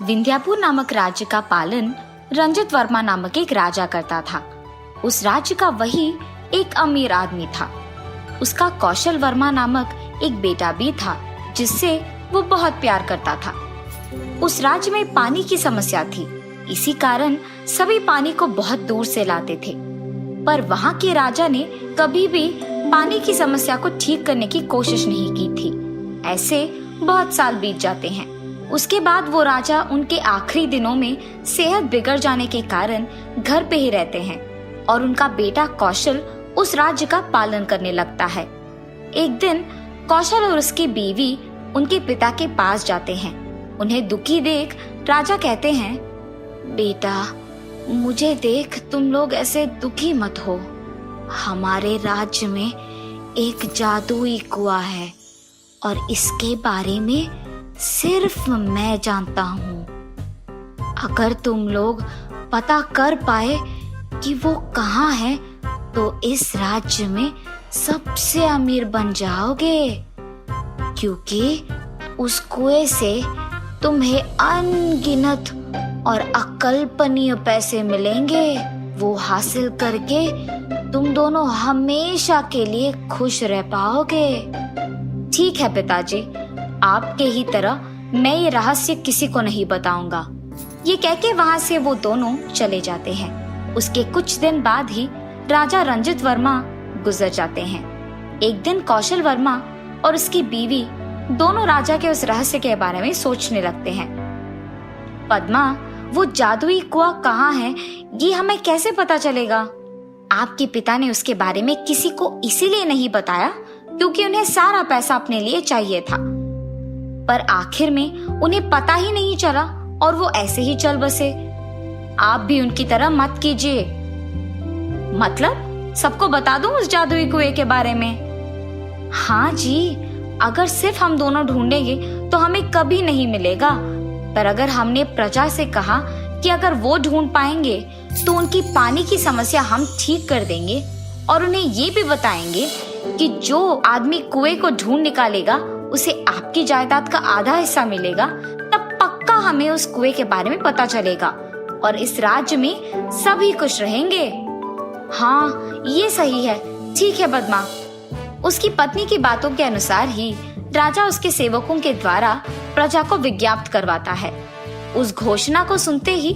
विंध्यापुर नामक राज्य का पालन रंजित वर्मा नामक एक राजा करता था। उस राज्य का वही एक अमीर आदमी था। उसका कौशल वर्मा नामक एक बेटा भी था जिससे वो बहुत प्यार करता था। उस राज्य में पानी की समस्या थी, इसी कारण सभी पानी को बहुत दूर से लाते थे। पर वहाँ के राजा ने कभी भी पानी की समस्या को ठीक करने की कोशिश नहीं की थी। ऐसे बहुत साल बीत जाते हैं। उसके बाद वो राजा उनके आखिरी दिनों में सेहत बिगड़ जाने के कारण घर पे ही रहते हैं और उनका बेटा कौशल उस राज्य का पालन करने लगता है। एक दिन कौशल और उसकी बीवी उनके पिता के पास जाते हैं। उन्हें दुखी देख राजा कहते हैं, बेटा, मुझे देख तुम लोग ऐसे दुखी मत हो। हमारे राज्य में एक जादुई कुआं है और इसके बारे में सिर्फ मैं जानता हूँ। अगर तुम लोग पता कर पाए कि वो कहाँ है तो इस राज्य में सबसे अमीर बन जाओगे, क्योंकि उस कुएं से तुम्हें अनगिनत और अकल्पनीय पैसे मिलेंगे। वो हासिल करके तुम दोनों हमेशा के लिए खुश रह पाओगे। ठीक है पिताजी, आपके ही तरह मैं ये रहस्य किसी को नहीं बताऊंगा। ये कहके वहाँ से वो दोनों चले जाते हैं। उसके कुछ दिन बाद ही राजा रंजित वर्मा गुजर जाते हैं। एक दिन कौशल वर्मा और उसकी बीवी दोनों राजा के उस रहस्य के बारे में सोचने लगते हैं। पद्मा, वो जादुई कुआं कहाँ है ये हमें कैसे पता चलेगा? आपके पिता ने उसके बारे में किसी को इसीलिए नहीं बताया क्योंकि उन्हें सारा पैसा अपने लिए चाहिए था। पर आखिर में उन्हें पता ही नहीं चला और वो ऐसे ही चल बसे। आप भी उनकी तरह मत कीजिए। मतलब सबको बता दूं उस जादुई कुएं के बारे में? हाँ जी, अगर सिर्फ हम दोनों ढूंढेंगे तो हमें कभी नहीं मिलेगा। पर अगर हमने प्रजा से कहा कि अगर वो ढूंढ पाएंगे तो उनकी पानी की समस्या हम ठीक कर देंगे और उन्हें ये भी बताएंगे कि जो आदमी कुएं को ढूंढ निकालेगा उसे आपकी जायदाद का आधा हिस्सा मिलेगा, तब पक्का हमें उस कुएं के बारे में पता चलेगा और इस राज्य में सभी खुश रहेंगे। हाँ, ये सही है। ठीक है पद्मा। उसकी पत्नी की बातों के अनुसार ही राजा उसके सेवकों के द्वारा प्रजा को विज्ञापित करवाता है। उस घोषणा को सुनते ही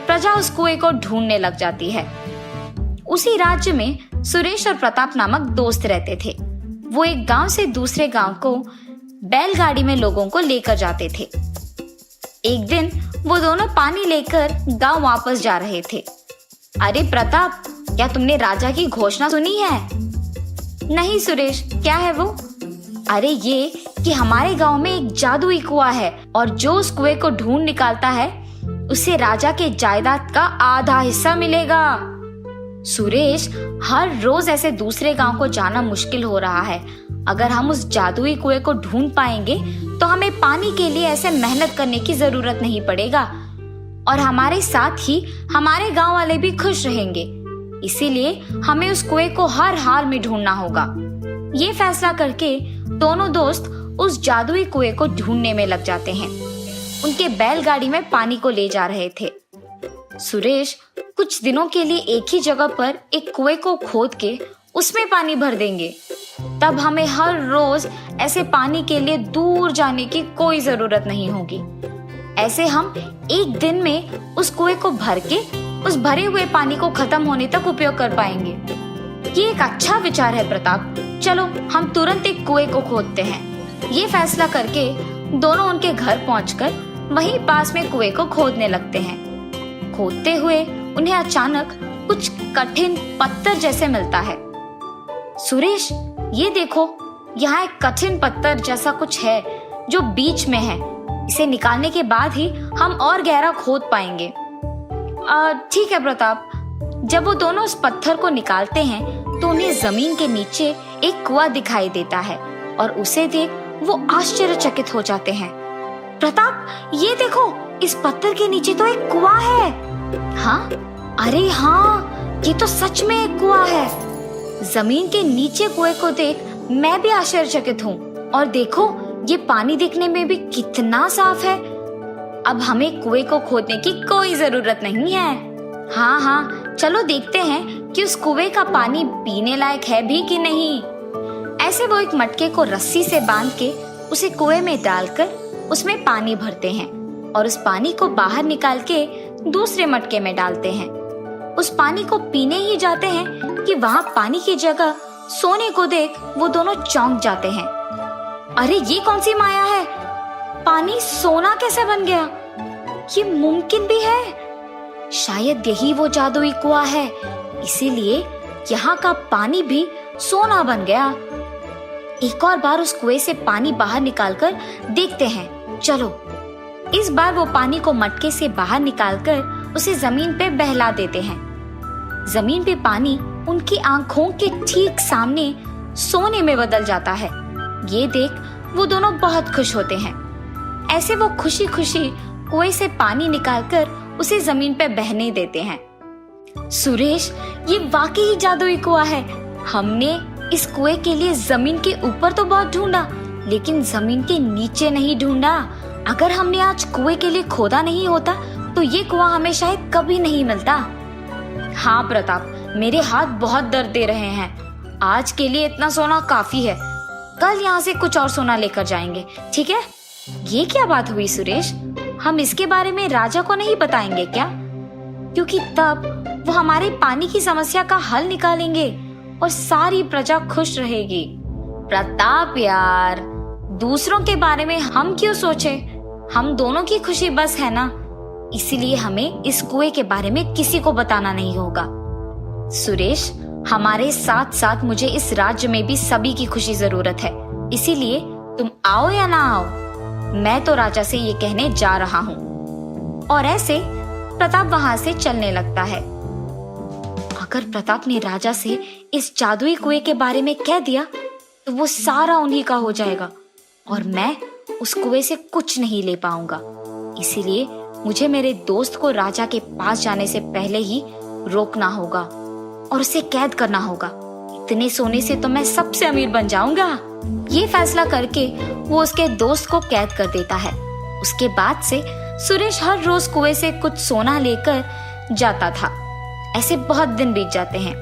प्रजा उस कुएं को ढूंढने लग जाती है। उसी राज्य में सुरेश और प्रताप नामक दोस्त रहते थे। वो एक गांव से दूसरे गांव को बैलगाड़ी में लोगों को लेकर जाते थे। एक दिन वो दोनों पानी लेकर गांव वापस जा रहे थे। अरे प्रताप, क्या तुमने राजा की घोषणा सुनी है? नहीं सुरेश, क्या है वो? अरे ये कि हमारे गांव में एक जादुई कुआं है और जो उस कुएं को ढूंढ निकालता है उसे राजा के जायदाद का आधा हिस्सा मिलेगा। सुरेश, हर रोज ऐसे दूसरे गांव को जाना मुश्किल हो रहा है। अगर हम उस जादुई कुएं को ढूंढ पाएंगे तो हमें पानी के लिए ऐसे मेहनत करने की जरूरत नहीं पड़ेगा और हमारे साथ ही हमारे गांव वाले भी खुश रहेंगे। इसीलिए हमें उस कुएं को हर हाल में ढूंढना होगा। ये फैसला करके दोनों दोस्त उस जादुई कुएं को ढूंढने में लग जाते हैं। उनके बैलगाड़ी में पानी को ले जा रहे थे। सुरेश कुछ दिनों के लिए एक ही जगह पर एक कुएं को खोद के उसमें पानी भर देंगे, तब हमें हर रोज ऐसे पानी के लिए दूर जाने की कोई जरूरत नहीं होगी। ऐसे हम एक दिन में उस कुएं को भर के उस भरे हुए पानी को खत्म होने तक उपयोग कर पाएंगे। ये एक अच्छा विचार है प्रताप। चलो हम तुरंत एक कुएं को खोदते हैं। ये फैसला करके दोनों उनके घर पहुंचकर वहीं पास में कुएं को खोदने लगते हैं। खोदते हुए उन्हें अचानक कुछ कठिन पत्थर जैसे मिलता है। सुरेश, ये देखो, यहाँ एक कठिन पत्थर जैसा कुछ है जो बीच में है। इसे निकालने के बाद ही हम और गहरा खोद पाएंगे। ठीक है प्रताप। जब वो दोनों उस पत्थर को निकालते हैं तो उन्हें जमीन के नीचे एक कुआं दिखाई देता है और उसे देख वो आश्चर्यचकित हो जाते हैं। प्रताप, ये देखो, इस पत्थर के नीचे तो एक कुआं है। हाँ, अरे हाँ, ये तो सच में एक कुआं है। जमीन के नीचे कुएं को देख मैं भी आश्चर्यचकित हूँ। और देखो, ये पानी देखने में भी कितना साफ है। अब हमें कुएं को खोदने की कोई जरूरत नहीं है। हाँ हाँ, चलो देखते हैं कि उस कुएं का पानी पीने लायक है भी कि नहीं। ऐसे वो एक मटके को रस्सी से बांध के उसे कुएं में डालकर उसमें पानी भरते हैं और उस पानी को बाहर निकाल के दूसरे मटके में डालते हैं। उस पानी को पीने ही जाते हैं कि वहाँ पानी की जगह सोने को देख वो दोनों चौंक जाते हैं। अरे ये कौन सी माया है? पानी सोना कैसे बन गया? ये मुमकिन भी है? शायद यही वो जादुई कुआं है, इसीलिए यहाँ का पानी भी सोना बन गया। एक और बार उस कुएं से पानी बाहर निकालकर देखते हैं। चलो, इस बार वो पानी को मटके से बाहर निकालकर उसे जमीन पे बहला देते हैं। जमीन पे पानी उनकी आंखों के ठीक सामने सोने में बदल जाता है। ये देख वो दोनों बहुत खुश होते हैं। ऐसे वो खुशी खुशी कुएं से पानी निकालकर उसे जमीन पे बहने देते हैं। सुरेश, ये वाकई ही जादुई कुआं है। हमने इस कुएं के लिए जमीन के ऊपर तो बहुत ढूंढा, लेकिन जमीन के नीचे नहीं ढूंढा। अगर हमने आज कुएं के लिए खोदा नहीं होता तो ये कुआं हमें शायद कभी नहीं मिलता। हाँ प्रताप, मेरे हाथ बहुत दर्द दे रहे हैं। आज के लिए इतना सोना काफी है। कल यहाँ से कुछ और सोना लेकर जाएंगे, ठीक है? ये क्या बात हुई सुरेश? हम इसके बारे में राजा को नहीं बताएंगे क्या? क्योंकि तब वो हमारे पानी की समस्या का हल निकालेंगे और सारी प्रजा खुश रहेगी। प्रताप यार, दूसरों के बारे में हम क्यों सोचे? हम दोनों की खुशी बस है ना, इसीलिए हमें इस कुएं के बारे में किसी को बताना नहीं होगा। सुरेश, हमारे साथ साथ मुझे इस राज्य में भी सभी की खुशी जरूरत है, इसीलिए तुम आओ या ना आओ, मैं तो राजा से ये कहने जा रहा हूँ। और ऐसे प्रताप वहां से चलने लगता है। अगर प्रताप ने राजा से इस जादुई कुएं के बारे में कह दिया तो वो सारा उन्हीं का हो जाएगा और मैं उस कुएं से कुछ नहीं ले पाऊंगा। इसीलिए मुझे मेरे दोस्त को राजा के पास जाने से पहले ही रोकना होगा और उसे कैद करना होगा। इतने सोने से तो मैं सबसे अमीर बन जाऊंगा। ये फैसला करके वो उसके दोस्त को कैद कर देता है। उसके बाद से सुरेश हर रोज कुएं से कुछ सोना लेकर जाता था। ऐसे बहुत दिन बीत जाते हैं।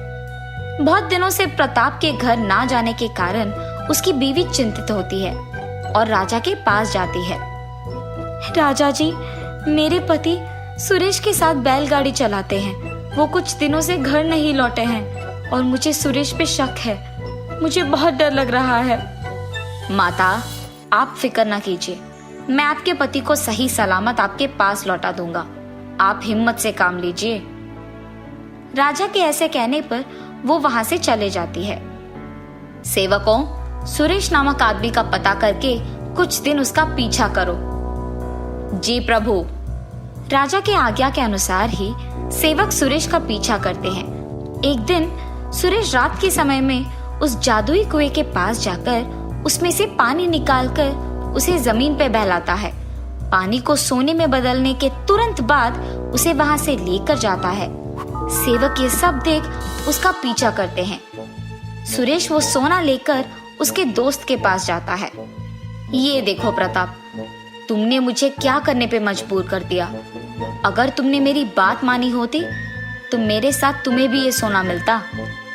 बहुत दिनों से प्रताप के घर ना जाने के कारण उसकी बीवी चिंतित होती है और राजा के पास जाती है। राजा जी, मेरे पति सुरेश के साथ बैलगाड़ी चलाते हैं। वो कुछ दिनों से घर नहीं लौटे हैं और मुझे सुरेश पे शक है। मुझे बहुत डर लग रहा है। माता, आप फिक्र न कीजिए, मैं आपके पति को सही सलामत आपके पास लौटा दूंगा। आप हिम्मत से काम लीजिए। राजा के ऐसे कहने पर वो वहां से चले जाती है। सेवकों, सुरेश नामक आदमी का पता करके कुछ दिन उसका पीछा करो। जी प्रभु। राजा के आज्ञा के अनुसार ही सेवक सुरेश का पीछा करते हैं। एक दिन सुरेश रात के समय में उस जादुई कुएं के पास जाकर उसमें से पानी निकालकर उसे जमीन पे बहलाता है। पानी को सोने में बदलने के तुरंत बाद उसे वहां से लेकर जाता है। सेवक ये सब देख उसका पीछा करते हैं। सुरेश वो सोना लेकर उसके दोस्त के पास जाता है। ये देखो प्रताप, तुमने मुझे क्या करने पे मजबूर कर दिया। अगर तुमने मेरी बात मानी होती तो मेरे साथ तुम्हें भी ये सोना मिलता,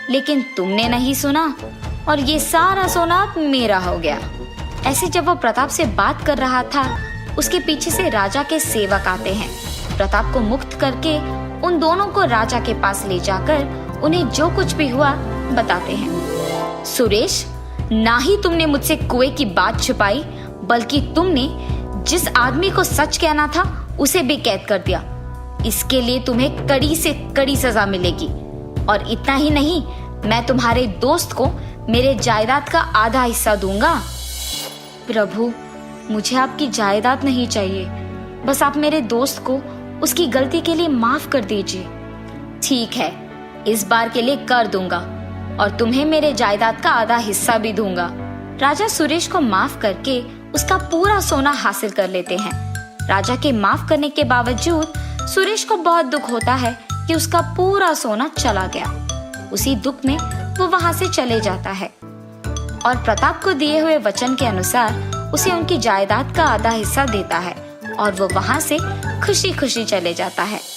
लेकिन तुमने नहीं सुना और ये सारा सोना अब मेरा हो गया। ऐसे जब वो प्रताप से बात कर रहा था, उसके पीछे से राजा के सेवक आते हैं। प्रताप को मुक्त करके उन दोनों को राजा के पास ले जाकर उन्हें जो कुछ भी हुआ बताते हैं। सुरेश, ना ही तुमने मुझसे कुएं की बात छुपाई, बल्कि तुमने जिस आदमी को सच कहना था उसे भी कैद कर दिया। इसके लिए तुम्हें कड़ी से कड़ी सजा मिलेगी। और इतना ही नहीं, मैं तुम्हारे दोस्त को मेरे जायदाद का आधा हिस्सा दूंगा। प्रभु, मुझे आपकी जायदाद नहीं चाहिए, बस आप मेरे दोस्त को उसकी गलती के लिए माफ कर दीजिए। ठीक है, इस बार के लिए कर दूंगा और तुम्हें मेरे जायदाद का आधा हिस्सा भी दूंगा। राजा सुरेश को माफ करके उसका पूरा सोना हासिल कर लेते हैं। राजा के माफ करने के बावजूद सुरेश को बहुत दुख होता है कि उसका पूरा सोना चला गया। उसी दुख में वो वहां से चले जाता है और प्रताप को दिए हुए वचन के अनुसार उसे उनकी जायदाद का आधा हिस्सा देता है और वो वहां से खुशी खुशी चले जाता है।